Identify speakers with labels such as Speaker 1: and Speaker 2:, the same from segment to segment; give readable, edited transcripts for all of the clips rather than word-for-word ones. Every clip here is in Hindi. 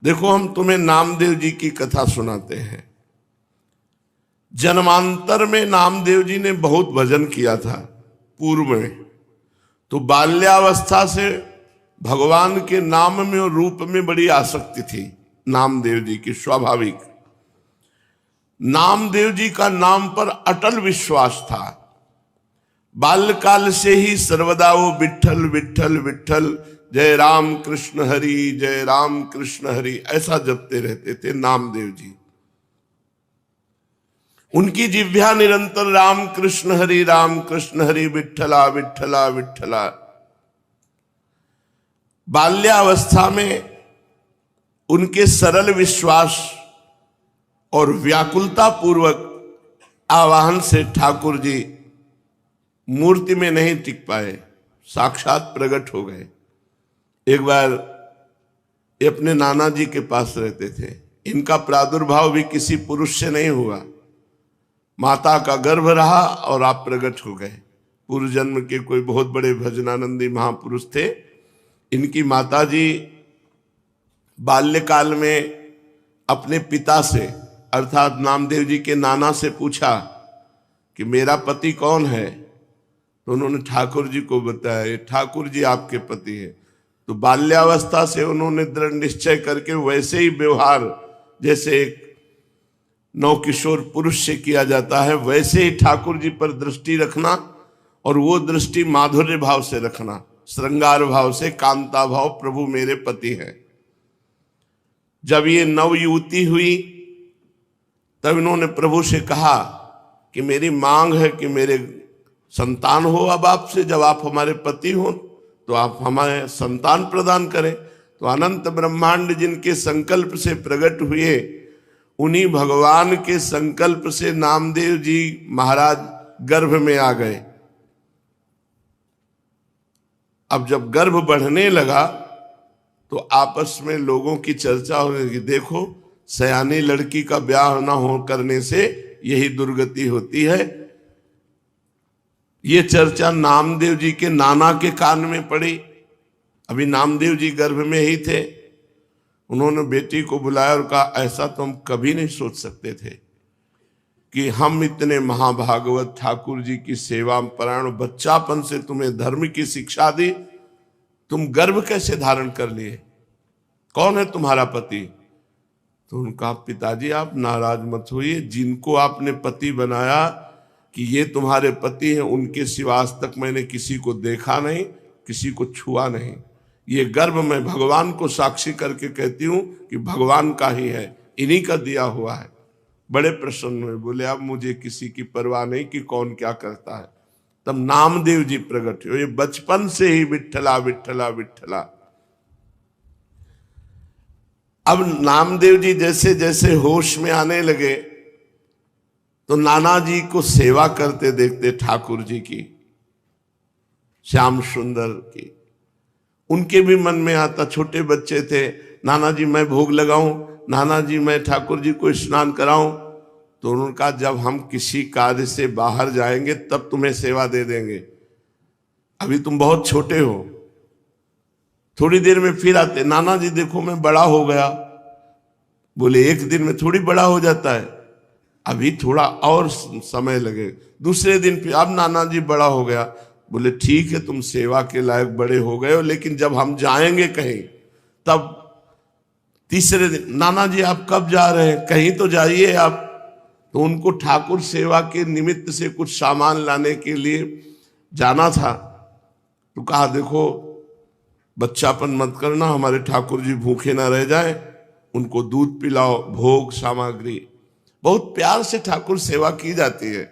Speaker 1: देखो, हम तुम्हें नामदेव जी की कथा सुनाते हैं। जन्मांतर में नामदेव जी ने बहुत भजन किया था पूर्व में, तो बाल्यावस्था से भगवान के नाम में और रूप में बड़ी आसक्ति थी नामदेव जी की, स्वाभाविक। नामदेव जी का नाम पर अटल विश्वास था। बाल्यकाल से ही सर्वदा वो विठ्ठल विठ्ठल विठ्ठल, जय राम कृष्ण हरि, जय राम कृष्ण हरि, ऐसा जपते रहते थे नामदेव जी। उनकी जिह्वा निरंतर राम कृष्ण हरि विठ्ठला विठ्ठला विठ्ठला। बाल्यावस्था में उनके सरल विश्वास और व्याकुलता पूर्वक आवाहन से ठाकुर जी मूर्ति में नहीं टिक पाए, साक्षात प्रकट हो गए। एक बार ये अपने नाना जी के पास रहते थे। इनका प्रादुर्भाव भी किसी पुरुष से नहीं हुआ, माता का गर्भ रहा और आप प्रकट हो गए। पूर्व जन्म के कोई बहुत बड़े भजनानंदी महापुरुष थे। इनकी माता जी बाल्यकाल में अपने पिता से अर्थात नामदेव जी के नाना से पूछा कि मेरा पति कौन है, तो उन्होंने ठाकुर जी को बताया, ये ठाकुर जी आपके पति है। तो बाल्यावस्था से उन्होंने दृढ़ निश्चय करके वैसे ही व्यवहार जैसे एक नवकिशोर पुरुष से किया जाता है, वैसे ही ठाकुर जी पर दृष्टि रखना, और वो दृष्टि माधुर्य भाव से रखना, श्रृंगार भाव से, कांता भाव, प्रभु मेरे पति हैं। जब ये नवयुवती हुई तब इन्होंने प्रभु से कहा कि मेरी मांग है कि मेरे संतान हो अब आपसे, जब आप हमारे पति हो तो आप हमारे संतान प्रदान करें। तो अनंत ब्रह्मांड जिनके संकल्प से प्रकट हुए, उन्हीं भगवान के संकल्प से नामदेव जी महाराज गर्भ में आ गए। अब जब गर्भ बढ़ने लगा तो आपस में लोगों की चर्चा हो गई कि देखो, सयानी लड़की का ब्याह न हो करने से यही दुर्गति होती है। ये चर्चा नामदेव जी के नाना के कान में पड़ी। अभी नामदेव जी गर्भ में ही थे। उन्होंने बेटी को बुलाया और कहा, ऐसा तो हम कभी नहीं सोच सकते थे कि हम इतने महाभागवत ठाकुर जी की सेवा परायण, बच्चापन से तुम्हें धर्म की शिक्षा दी, तुम गर्भ कैसे धारण कर लिए, कौन है तुम्हारा पति? तो उनका, पिताजी आप नाराज मत होइए, जिनको आपने पति बनाया कि ये तुम्हारे पति हैं, उनके सिवा आज तक मैंने किसी को देखा नहीं, किसी को छुआ नहीं। ये गर्भ मैं भगवान को साक्षी करके कहती हूं कि भगवान का ही है, इन्हीं का दिया हुआ है। बड़े प्रसन्न हुए, बोले अब मुझे किसी की परवाह नहीं कि कौन क्या करता है। तब नामदेव जी प्रकट हुए। ये बचपन से ही विठ्ठला विठ्ठला विठ्ठला। अब नामदेव जी जैसे जैसे होश में आने लगे तो नाना जी को सेवा करते देखते ठाकुर जी की, श्याम सुंदर की। उनके भी मन में आता, छोटे बच्चे थे, नाना जी मैं भोग लगाऊं, नाना जी मैं ठाकुर जी को स्नान कराऊं। तो उन्होंने कहा, जब हम किसी कार्य से बाहर जाएंगे तब तुम्हें सेवा दे देंगे, अभी तुम बहुत छोटे हो। थोड़ी देर में फिर आते, नाना जी देखो मैं बड़ा हो गया। बोले एक दिन में थोड़ी बड़ा हो जाता है, अभी थोड़ा और समय लगे। दूसरे दिन फिर, अब नाना जी बड़ा हो गया। बोले ठीक है, तुम सेवा के लायक बड़े हो गए हो, लेकिन जब हम जाएंगे कहीं तब। तीसरे दिन, नाना जी आप कब जा रहे हैं, कहीं तो जाइए आप। तो उनको ठाकुर सेवा के निमित्त से कुछ सामान लाने के लिए जाना था। तो कहा, देखो बच्चापन मत करना, हमारे ठाकुर जी भूखे ना रह जाए, उनको दूध पिलाओ, भोग सामग्री। बहुत प्यार से ठाकुर सेवा की जाती है।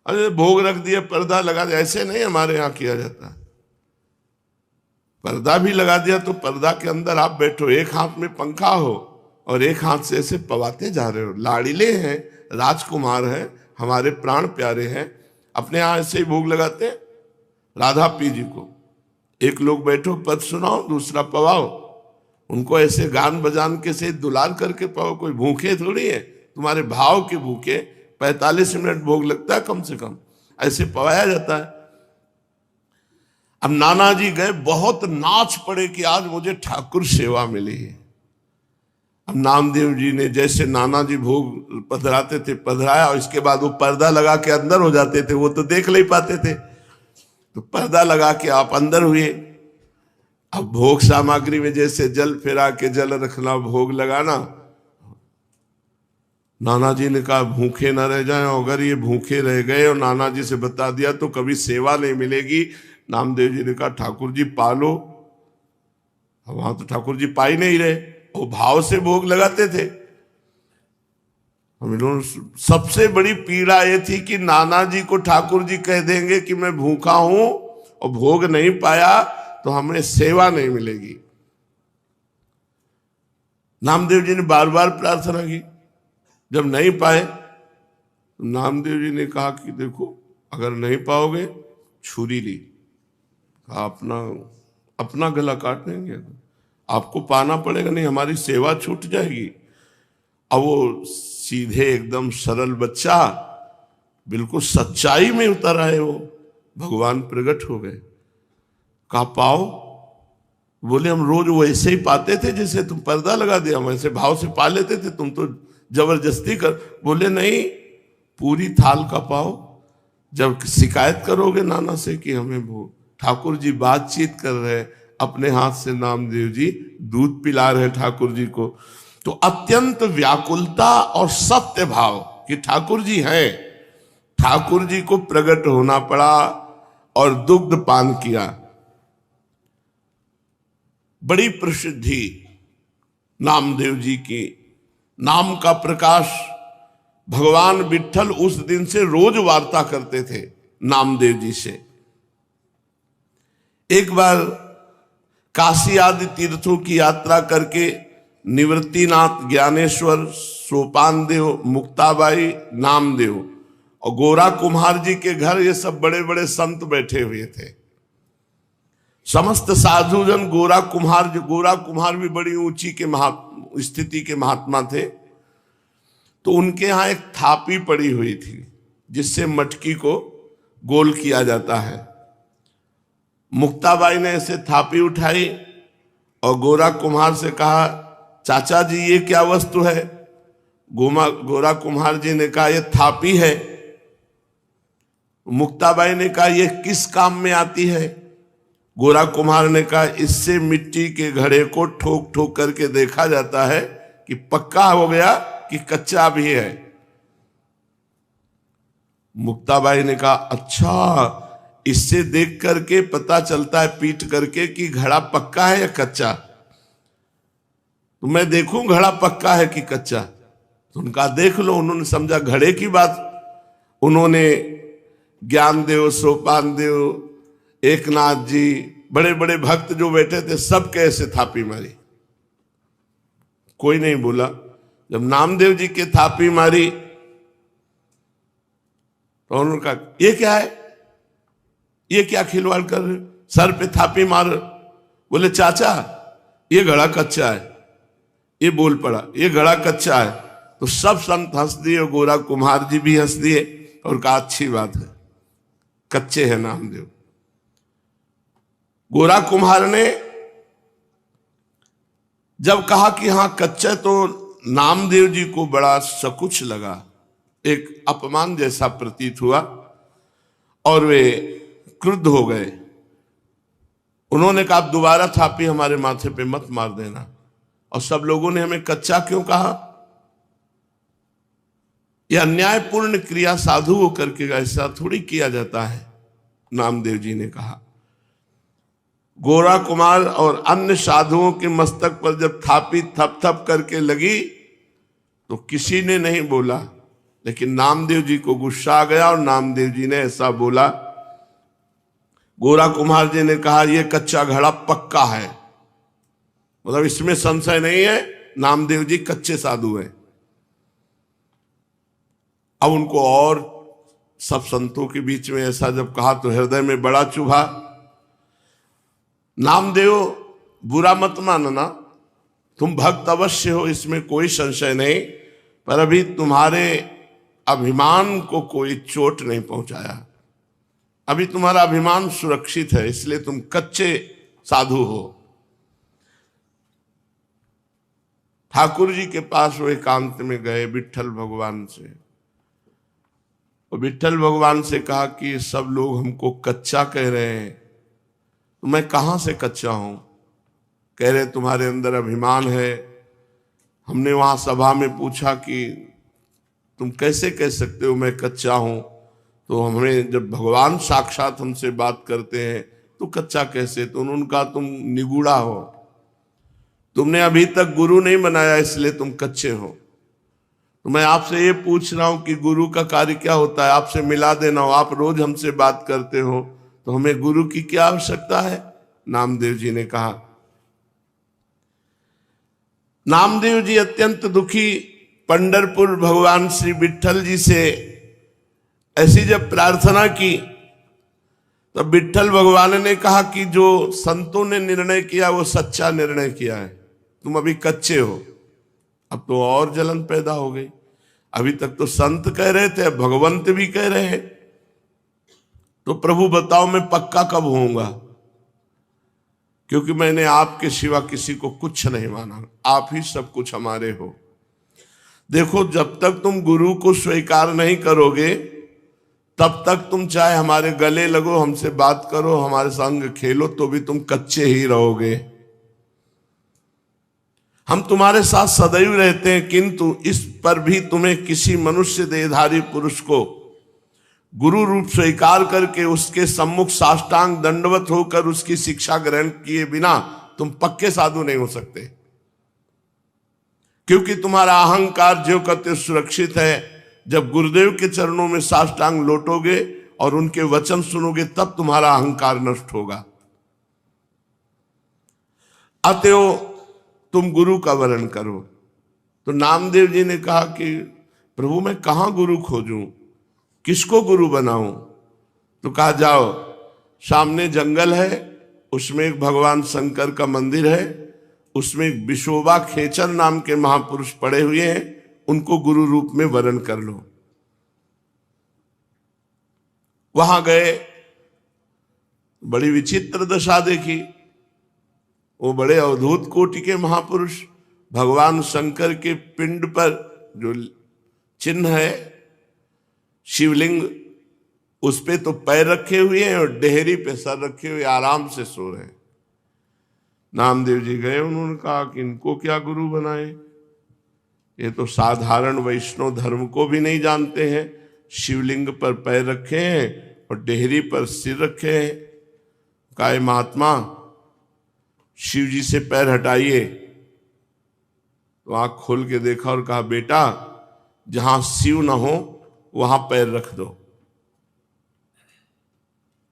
Speaker 1: अरे भोग रख दिया, पर्दा लगा दिया, ऐसे नहीं हमारे यहाँ किया जाता। पर्दा भी लगा दिया तो पर्दा के अंदर आप बैठो, एक हाथ में पंखा हो और एक हाथ से ऐसे पवाते जा रहे हो। लाड़िले हैं, राजकुमार हैं, हमारे प्राण प्यारे हैं, अपने यहाँ ऐसे ही भोग लगाते हैं राधा पी जी को। एक लोग बैठो, पद सुनाओ, दूसरा पवाओ। उनको ऐसे गान बजान के से दुलार करके पाओ। कोई भूखे थोड़ी है, तुम्हारे भाव के भूखे। 45 मिनट भोग लगता है कम से कम, ऐसे पवाया जाता है। अब नाना जी गए, बहुत नाच पड़े कि आज मुझे ठाकुर सेवा मिली है। अब नामदेव जी ने जैसे नाना जी भोग पधराते थे पधराया, और इसके बाद वो पर्दा लगा के अंदर हो जाते थे, वो तो देख नहीं पाते थे, तो पर्दा लगा के आप अंदर हुए। अब भोग सामग्री में जैसे जल फेरा के जल रखना, भोग लगाना, नाना जी ने कहा भूखे न रह जाएं, अगर ये भूखे रह गए और नाना जी से बता दिया तो कभी सेवा नहीं मिलेगी। नामदेव जी ने कहा ठाकुर जी पालो। वहां तो ठाकुर जी पा ही नहीं रहे, वो भाव से भोग लगाते थे। हम लोगों सबसे बड़ी पीड़ा ये थी कि नाना जी को ठाकुर जी कह देंगे कि मैं भूखा हूं और भोग नहीं पाया तो हमें सेवा नहीं मिलेगी। नामदेव जी ने बार बार प्रार्थना की, जब नहीं पाए तो नामदेव जी ने कहा कि देखो अगर नहीं पाओगे छुरी ली, अपना अपना गला काट देंगे, आपको पाना पड़ेगा, नहीं हमारी सेवा छूट जाएगी। अब वो सीधे एकदम सरल बच्चा बिल्कुल सच्चाई में उतर आए, वो भगवान प्रकट हो गए। कहा पाओ? बोले हम रोज वैसे ही पाते थे जैसे तुम पर्दा लगा दिया, हम ऐसे भाव से पा लेते थे, तुम तो जबरदस्ती कर। बोले नहीं, पूरी थाल का पाओ। जब शिकायत करोगे नाना से कि हमें वो ठाकुर जी बातचीत कर रहे हैं, अपने हाथ से नामदेव जी दूध पिला रहे ठाकुर जी को, तो अत्यंत व्याकुलता और सत्य भाव कि ठाकुर जी हैं, ठाकुर जी को प्रकट होना पड़ा और दुग्ध पान किया। बड़ी प्रसिद्धि नामदेव जी की, नाम का प्रकाश। भगवान विट्ठल उस दिन से रोज वार्ता करते थे नामदेव जी से। एक बार काशी आदि तीर्थों की यात्रा करके निवृत्तिनाथ, ज्ञानेश्वर, सोपान देव, मुक्ताबाई, नामदेव और गोरा कुम्हार जी के घर ये सब बड़े बड़े संत बैठे हुए थे। समस्त साधुजन गोरा कुम्हार भी बड़ी ऊंची के स्थिति के महात्मा थे, तो उनके यहां एक थापी पड़ी हुई थी जिससे मटकी को गोल किया जाता है। मुक्ताबाई ने ऐसे थापी उठाई और गोरा कुम्हार से कहा चाचा जी ये क्या वस्तु है? गोरा कुम्हार जी ने कहा ये थापी है। मुक्ताबाई ने कहा ये किस काम में आती है? गोरा कुम्हार ने कहा इससे मिट्टी के घड़े को ठोक ठोक करके देखा जाता है कि पक्का हो गया कि कच्चा भी है। मुक्ताबाई ने कहा अच्छा, इससे देख करके पता चलता है पीट करके कि घड़ा पक्का है या कच्चा? तो मैं देखूं घड़ा पक्का है कि कच्चा? तो उनका देख लो। उन्होंने समझा घड़े की बात। उन्होंने ज्ञानदेव, सोपानदेव, एकनाथ जी, बड़े बड़े भक्त जो बैठे थे सब कैसे थापी मारी, कोई नहीं बोला। जब नामदेव जी के थापी मारी तो उन्होंने कहा ये क्या है, ये क्या खिलवाड़ कर रहे, सर पे थापी मार। बोले चाचा ये घड़ा कच्चा है। ये बोल पड़ा ये घड़ा कच्चा है। तो सब संत हंस दिए और गोरा कुम्हार जी भी हंस दिए और कहा अच्छी बात है, कच्चे हैं नामदेव। गोरा कुम्हार ने जब कहा कि हां कच्चा, तो नामदेव जी को बड़ा सकुच लगा, एक अपमान जैसा प्रतीत हुआ और वे क्रुद्ध हो गए। उन्होंने कहा दोबारा थापी हमारे माथे पे मत मार देना। और सब लोगों ने हमें कच्चा क्यों कहा? यह अन्यायपूर्ण क्रिया साधु हो करके ऐसा थोड़ी किया जाता है, नामदेव जी ने कहा। गोरा कुमार और अन्य साधुओं के मस्तक पर जब थापी थप थप करके लगी तो किसी ने नहीं बोला, लेकिन नामदेव जी को गुस्सा आ गया और नामदेव जी ने ऐसा बोला। गोरा कुम्हार जी ने कहा यह कच्चा घड़ा पक्का है, मतलब इसमें संशय नहीं है, नामदेव जी कच्चे साधु हैं। अब उनको और सब संतों के बीच में ऐसा जब कहा तो हृदय में बड़ा चुभा। नामदेव बुरा मत मानना, तुम भक्त अवश्य हो, इसमें कोई संशय नहीं, पर अभी तुम्हारे अभिमान को कोई चोट नहीं पहुंचाया, अभी तुम्हारा अभिमान सुरक्षित है, इसलिए तुम कच्चे साधु हो। ठाकुर जी के पास वो एकांत में गए विट्ठल भगवान से, और विट्ठल भगवान से कहा कि सब लोग हमको कच्चा कह रहे हैं, तो मैं कहाँ से कच्चा हूं? कह रहे तुम्हारे अंदर अभिमान है। हमने वहां सभा में पूछा कि तुम कैसे कह सकते हो मैं कच्चा हूं? तो हमें जब भगवान साक्षात हमसे बात करते हैं तो कच्चा कैसे? तो उन्होंने कहा तुम निगूढ़ा हो, तुमने अभी तक गुरु नहीं बनाया इसलिए तुम कच्चे हो। तो मैं आपसे ये पूछ रहा हूं कि गुरु का कार्य क्या होता है? आपसे मिला देना हो। आप रोज हमसे बात करते हो तो हमें गुरु की क्या आवश्यकता है? नामदेव जी ने कहा। नामदेव जी अत्यंत दुखी पंढरपुर भगवान श्री विट्ठल जी से ऐसी जब प्रार्थना की तब विट्ठल भगवान ने कहा कि जो संतों ने निर्णय किया वो सच्चा निर्णय किया है, तुम अभी कच्चे हो। अब तो और जलन पैदा हो गई। अभी तक तो संत कह रहे थे, अब भगवंत भी कह रहे हैं, तो प्रभु बताओ मैं पक्का कब होऊंगा? क्योंकि मैंने आपके सिवा किसी को कुछ नहीं माना, आप ही सब कुछ हमारे हो। देखो, जब तक तुम गुरु को स्वीकार नहीं करोगे तब तक तुम चाहे हमारे गले लगो, हमसे बात करो, हमारे संग खेलो, तो भी तुम कच्चे ही रहोगे। हम तुम्हारे साथ सदैव रहते हैं, किंतु इस पर भी तुम्हें किसी मनुष्य देहधारी पुरुष को गुरु रूप स्वीकार करके उसके सम्मुख साष्टांग दंडवत होकर उसकी शिक्षा ग्रहण किए बिना तुम पक्के साधु नहीं हो सकते। क्योंकि तुम्हारा अहंकार ज्यों का त्यों सुरक्षित है। जब गुरुदेव के चरणों में साष्टांग लोटोगे और उनके वचन सुनोगे तब तुम्हारा अहंकार नष्ट होगा। अतएव तुम गुरु का वरण करो। तो नामदेव जी ने कहा कि प्रभु मैं कहां गुरु खोजूं, किसको गुरु बनाऊं? तो कहा जाओ, सामने जंगल है, उसमें एक भगवान शंकर का मंदिर है, उसमें एक विशोबा खेचर नाम के महापुरुष पड़े हुए हैं, उनको गुरु रूप में वरण कर लो। वहां गए, बड़ी विचित्र दशा देखी। वो बड़े अवधूत कोटि के महापुरुष भगवान शंकर के पिंड पर जो चिन्ह है शिवलिंग, उस पे तो पैर रखे हुए हैं और डेहरी पे सर रखे हुए आराम से सो रहे हैं। नामदेव जी गए, उन्होंने कहा कि इनको क्या गुरु बनाए, ये तो साधारण वैष्णव धर्म को भी नहीं जानते हैं। शिवलिंग पर पैर रखे हैं और डेहरी पर सिर रखे हैं। कहा महात्मा शिव जी से पैर हटाइए। तो आंख खोल के देखा और कहा बेटा जहां शिव ना हो वहां पैर रख दो।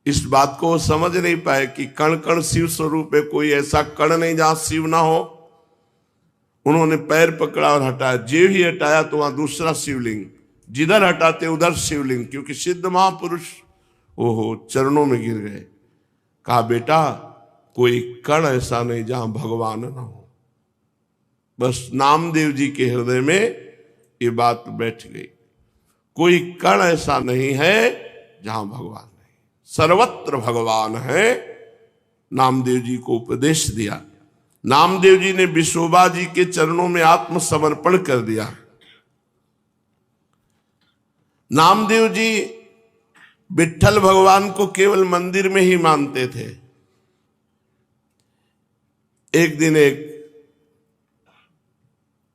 Speaker 1: इस बात को वो समझ नहीं पाए कि कण कण शिव स्वरूप है, कोई ऐसा कण नहीं जहां शिव ना हो। उन्होंने पैर पकड़ा और हटाया। जे ही हटाया तो वहां दूसरा शिवलिंग, जिधर हटाते उधर शिवलिंग, क्योंकि सिद्ध महापुरुष ओहो चरणों में गिर गए। कहा बेटा कोई कण ऐसा नहीं जहां भगवान ना हो। बस नामदेव जी के हृदय में ये बात बैठ गई, कोई कण ऐसा नहीं है जहां भगवान नहीं, सर्वत्र भगवान है। नामदेव जी को उपदेश दिया। नामदेव जी ने विशोबा जी के चरणों में आत्मसमर्पण कर दिया। नामदेव जी विट्ठल भगवान को केवल मंदिर में ही मानते थे। एक दिन एक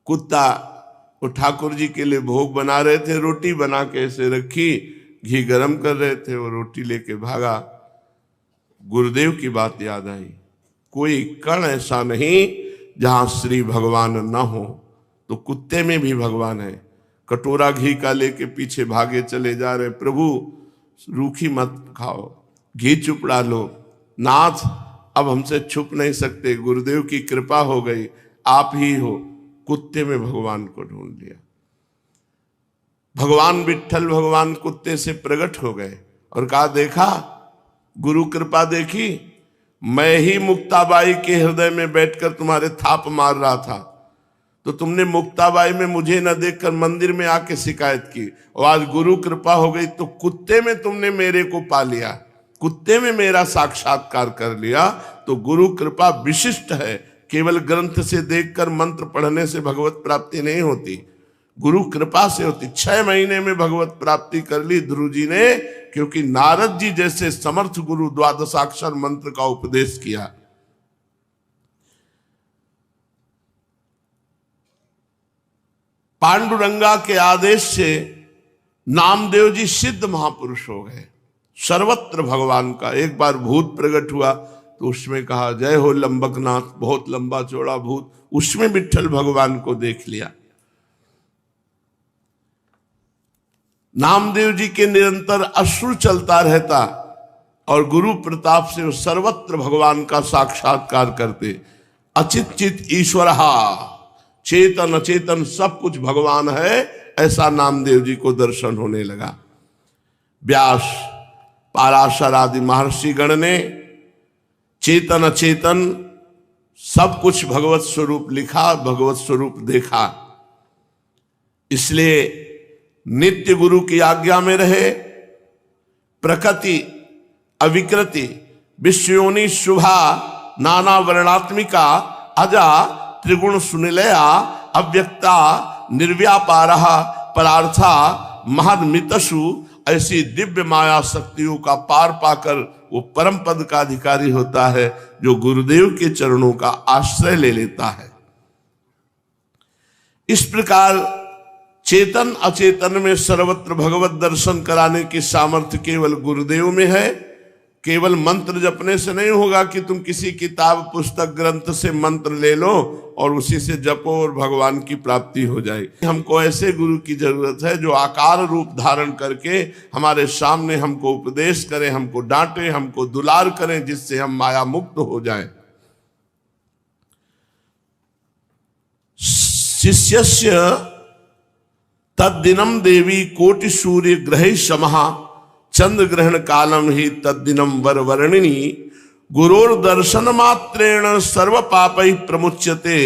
Speaker 1: कुत्ता वो ठाकुर जी के लिए भोग बना रहे थे, रोटी बना के ऐसे रखी, घी गरम कर रहे थे, वो रोटी लेके भागा। गुरुदेव की बात याद आई, कोई कण ऐसा नहीं जहां श्री भगवान न हो। तो कुत्ते में भी भगवान है। कटोरा घी का लेके पीछे भागे चले जा रहे, प्रभु रूखी मत खाओ, घी चुपड़ा लो। नाथ अब हमसे छुप नहीं सकते, गुरुदेव की कृपा हो गई, आप ही हो। कुत्ते में भगवान को ढूंढ लिया। भगवान विट्ठल भगवान कुत्ते से प्रकट हो गए और कहा देखा गुरु कृपा देखी, मैं ही मुक्ताबाई के हृदय में बैठकर तुम्हारे थाप मार रहा था, तो तुमने मुक्ताबाई में मुझे न देखकर मंदिर में आके शिकायत की, और आज गुरु कृपा हो गई तो कुत्ते में तुमने मेरे को पा लिया, कुत्ते में मेरा साक्षात्कार कर लिया। तो गुरु कृपा विशिष्ट है, केवल ग्रंथ से देखकर मंत्र पढ़ने से भगवत प्राप्ति नहीं होती, गुरु कृपा से होती। 6 महीने में भगवत प्राप्ति कर ली ध्रुव जी ने, क्योंकि नारद जी जैसे समर्थ गुरु द्वादशाक्षर मंत्र का उपदेश किया। पांडुरंगा के आदेश से नामदेव जी सिद्ध महापुरुष हो गए। सर्वत्र भगवान का एक बार भूत प्रकट हुआ तो उसमें कहा जय हो लंबकनाथ, बहुत लंबा चौड़ा भूत, उसमें विट्ठल भगवान को देख लिया। नामदेव जी के निरंतर अश्रु चलता रहता और गुरु प्रताप से सर्वत्र भगवान का साक्षात्कार करते। अचित चित ईश्वरहा, चेतन अचेतन सब कुछ भगवान है, ऐसा नामदेव जी को दर्शन होने लगा। व्यास, पाराशर आदि महर्षि गण ने चेतन अचेतन सब कुछ भगवत स्वरूप लिखा, भगवत स्वरूप देखा। इसलिए नित्य गुरु की आज्ञा में रहे। प्रकृति अविकृति विश्वयोनि शुभा नाना वर्णात्मिका अजा त्रिगुण सुनिलया अव्यक्ता निर्व्यापारः परार्था महदमितसु, ऐसी दिव्य माया शक्तियों का पार पाकर वो परम पद का अधिकारी होता है जो गुरुदेव के चरणों का आश्रय ले लेता है। इस प्रकार चेतन अचेतन में सर्वत्र भगवत दर्शन कराने की सामर्थ्य केवल गुरुदेव में है। केवल मंत्र जपने से नहीं होगा कि तुम किसी किताब पुस्तक ग्रंथ से मंत्र ले लो और उसी से जपो और भगवान की प्राप्ति हो जाएगी। हमको ऐसे गुरु की जरूरत है जो आकार रूप धारण करके हमारे सामने हमको उपदेश करें, हमको डांटे, हमको दुलार करें, जिससे हम माया मुक्त हो जाएं। शिष्यस्य तद्दिनम देवी कोटि सूर्य ग्रहे समहा चंद्र ग्रहण कालम ही तद्दिनम वर वर्णिनी गुरोर दर्शन मात्रेण सर्व पापै प्रमुच्यते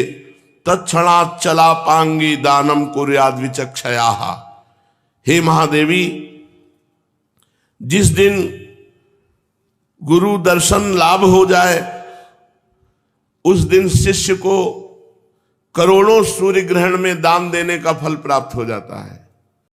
Speaker 1: तत्क्षणात् चलापांगी दानम कुर्याद विचक्षया। हे महादेवी, जिस दिन गुरु दर्शन लाभ हो जाए उस दिन शिष्य को करोड़ों सूर्य ग्रहण में दान देने का फल प्राप्त हो जाता है।